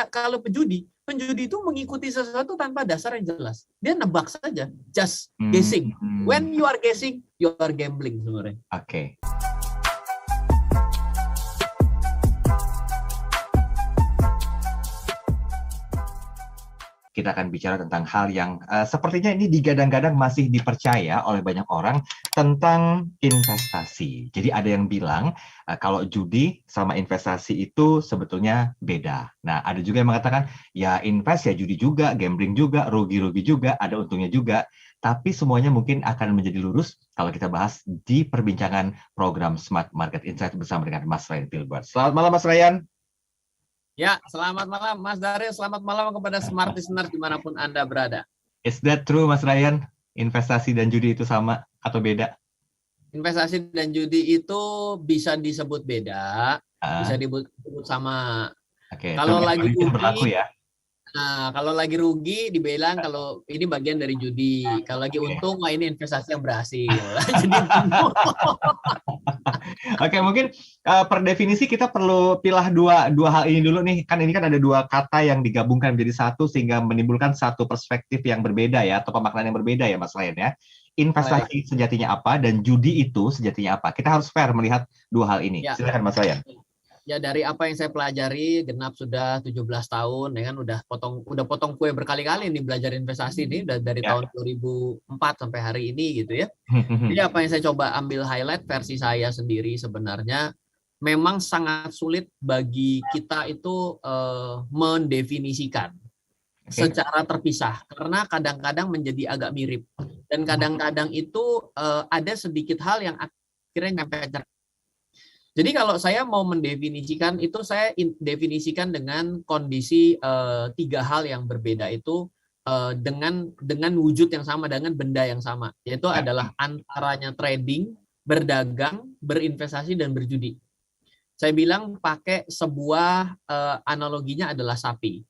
kalau penjudi itu mengikuti sesuatu tanpa dasar yang jelas. Dia nebak saja, just guessing. When you are guessing, you are gambling sebenarnya. Oke. Kita akan bicara tentang hal yang sepertinya ini digadang-gadang masih dipercaya oleh banyak orang tentang investasi. Jadi ada yang bilang kalau judi sama investasi itu sebetulnya beda. Nah, ada juga yang mengatakan ya invest ya judi juga, gambling juga, rugi-rugi juga, ada untungnya juga. Tapi semuanya mungkin akan menjadi lurus kalau kita bahas di perbincangan program Smart Market Insight bersama dengan Mas Ryan Filbert. Selamat malam Mas Ryan. Ya, selamat malam Mas Daryl, selamat malam kepada smart listener dimanapun Anda berada. Is that true Mas Ryan? Investasi dan judi itu sama atau beda? Investasi dan judi itu bisa disebut beda, bisa disebut sama. Oke, kalau lagi rugi, berlaku ya. Nah, kalau lagi rugi dibilang kalau ini bagian dari judi. Kalau lagi untung, wah ini investasi yang berhasil. Jadi Oke, mungkin per definisi kita perlu pilah dua hal ini dulu nih. Kan ini kan ada dua kata yang digabungkan menjadi satu sehingga menimbulkan satu perspektif yang berbeda ya, atau pemaknaan yang berbeda ya Mas Ryan ya. Investasi sejatinya apa dan judi itu sejatinya apa? Kita harus fair melihat dua hal ini. Ya. Silakan Mas Ryan. Ya, dari apa yang saya pelajari, genap sudah 17 tahun, ya kan udah potong kue berkali-kali nih belajar investasi ini dari tahun 2004 sampai hari ini gitu ya. Jadi apa yang saya coba ambil highlight versi saya sendiri sebenarnya memang sangat sulit bagi kita itu mendefinisikan secara terpisah karena kadang-kadang menjadi agak mirip dan kadang-kadang itu ada sedikit hal yang akhirnya nyampe. Jadi kalau saya mau mendefinisikan itu saya definisikan dengan kondisi tiga hal yang berbeda itu dengan wujud yang sama, dengan benda yang sama, yaitu adalah antaranya trading, berdagang, berinvestasi dan berjudi. Saya bilang pakai sebuah analoginya adalah sapi.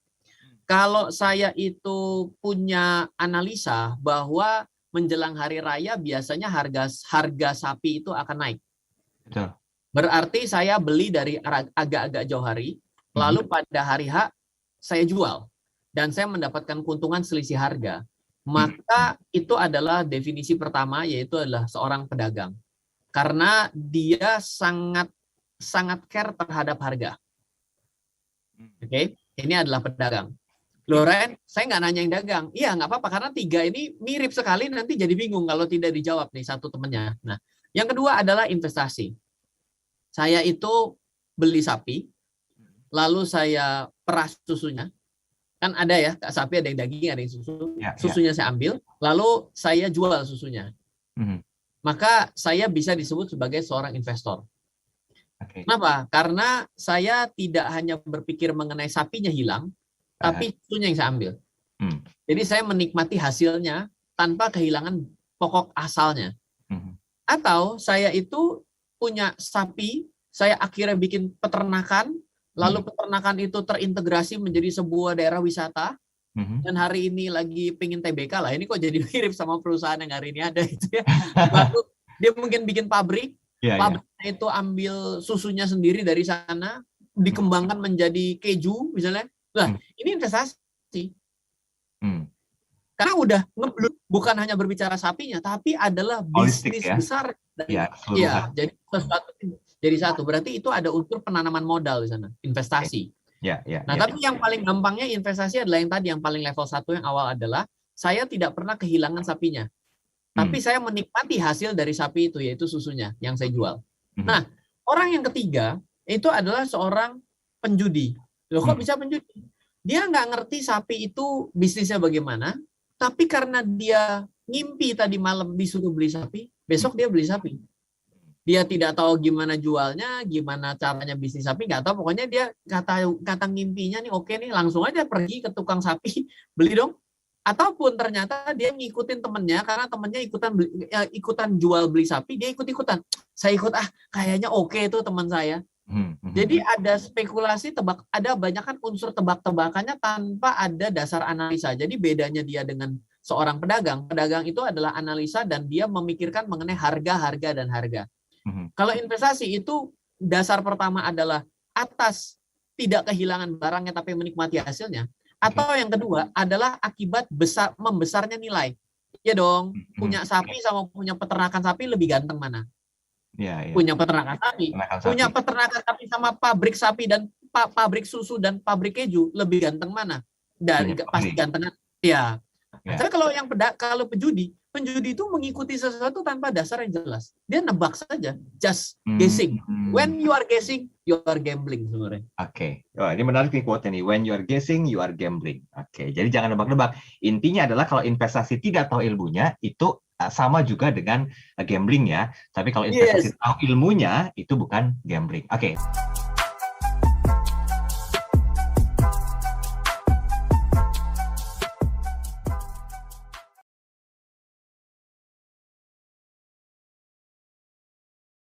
Kalau saya itu punya analisa bahwa menjelang hari raya biasanya harga sapi itu akan naik. Betul. Berarti saya beli dari agak-agak jauh hari, lalu pada hari H saya jual dan saya mendapatkan keuntungan selisih harga. Maka itu adalah definisi pertama, yaitu adalah seorang pedagang. Karena dia sangat care terhadap harga. Oke, ini adalah pedagang. Loren, saya nggak nanya yang dagang. Iya, nggak apa-apa karena tiga ini mirip sekali, nanti jadi bingung kalau tidak dijawab nih satu temennya. Nah, yang kedua adalah investasi. Saya itu beli sapi, lalu saya peras susunya. Kan ada ya, sapi ada yang daging, ada yang susu. Susunya saya ambil, lalu saya jual susunya. Maka saya bisa disebut sebagai seorang investor. Kenapa? Karena saya tidak hanya berpikir mengenai sapinya hilang, tapi susunya yang saya ambil. Jadi saya menikmati hasilnya tanpa kehilangan pokok asalnya. Atau saya itu punya sapi, saya akhirnya bikin peternakan, lalu peternakan itu terintegrasi menjadi sebuah daerah wisata, dan hari ini lagi pengen TBK lah, ini kok jadi mirip sama perusahaan yang hari ini ada gitu ya. Lalu dia mungkin bikin pabrik, pabriknya itu ambil susunya sendiri dari sana, dikembangkan menjadi keju misalnya. Nah, ini investasi. Karena udah ngeblut, bukan hanya berbicara sapinya, tapi adalah bisnis besar. Jadi sesuatu jadi satu. Berarti itu ada unsur penanaman modal di sana, investasi. Tapi yang paling gampangnya investasi adalah yang tadi, yang paling level 1 yang awal adalah saya tidak pernah kehilangan sapinya. Tapi saya menikmati hasil dari sapi itu, yaitu susunya yang saya jual. Nah, orang yang ketiga itu adalah seorang penjudi. Loh, kok bisa penjudi? Dia nggak ngerti sapi itu bisnisnya bagaimana, tapi karena dia ngimpi tadi malam disuruh beli sapi, besok dia beli sapi. Dia tidak tahu gimana jualnya, gimana caranya bisnis sapi, nggak tahu. Pokoknya dia kata ngimpinya nih, oke nih, langsung aja pergi ke tukang sapi, beli dong. Ataupun ternyata dia ngikutin temennya, karena temennya ikutan jual beli sapi, dia ikut-ikutan. Saya ikut, kayaknya oke itu teman saya. Jadi ada spekulasi ada banyak kan unsur tebak-tebakannya tanpa ada dasar analisa. Jadi bedanya dia dengan seorang pedagang. Pedagang itu adalah analisa dan dia memikirkan mengenai harga, dan harga. Kalau investasi itu dasar pertama adalah atas tidak kehilangan barangnya tapi menikmati hasilnya. Atau yang kedua adalah akibat membesarnya nilai. Ya dong, punya sapi sama punya peternakan sapi lebih ganteng mana? Ya. Punya peternakan sapi. Punya peternakan sapi sama pabrik sapi dan pabrik susu dan pabrik keju lebih ganteng mana? Dan pasti ganteng. Ya. Tapi kalau penjudi itu mengikuti sesuatu tanpa dasar yang jelas. Dia nebak saja, just guessing. When you are guessing, you are gambling sebenarnya. Oke. Oh, ini menarik nih quote ini. When you are guessing, you are gambling. Oke. Jadi jangan nebak-nebak. Intinya adalah kalau investasi tidak tahu ilmunya, itu sama juga dengan gambling ya. Tapi kalau investasi tahu ilmunya, itu bukan gambling. Oke.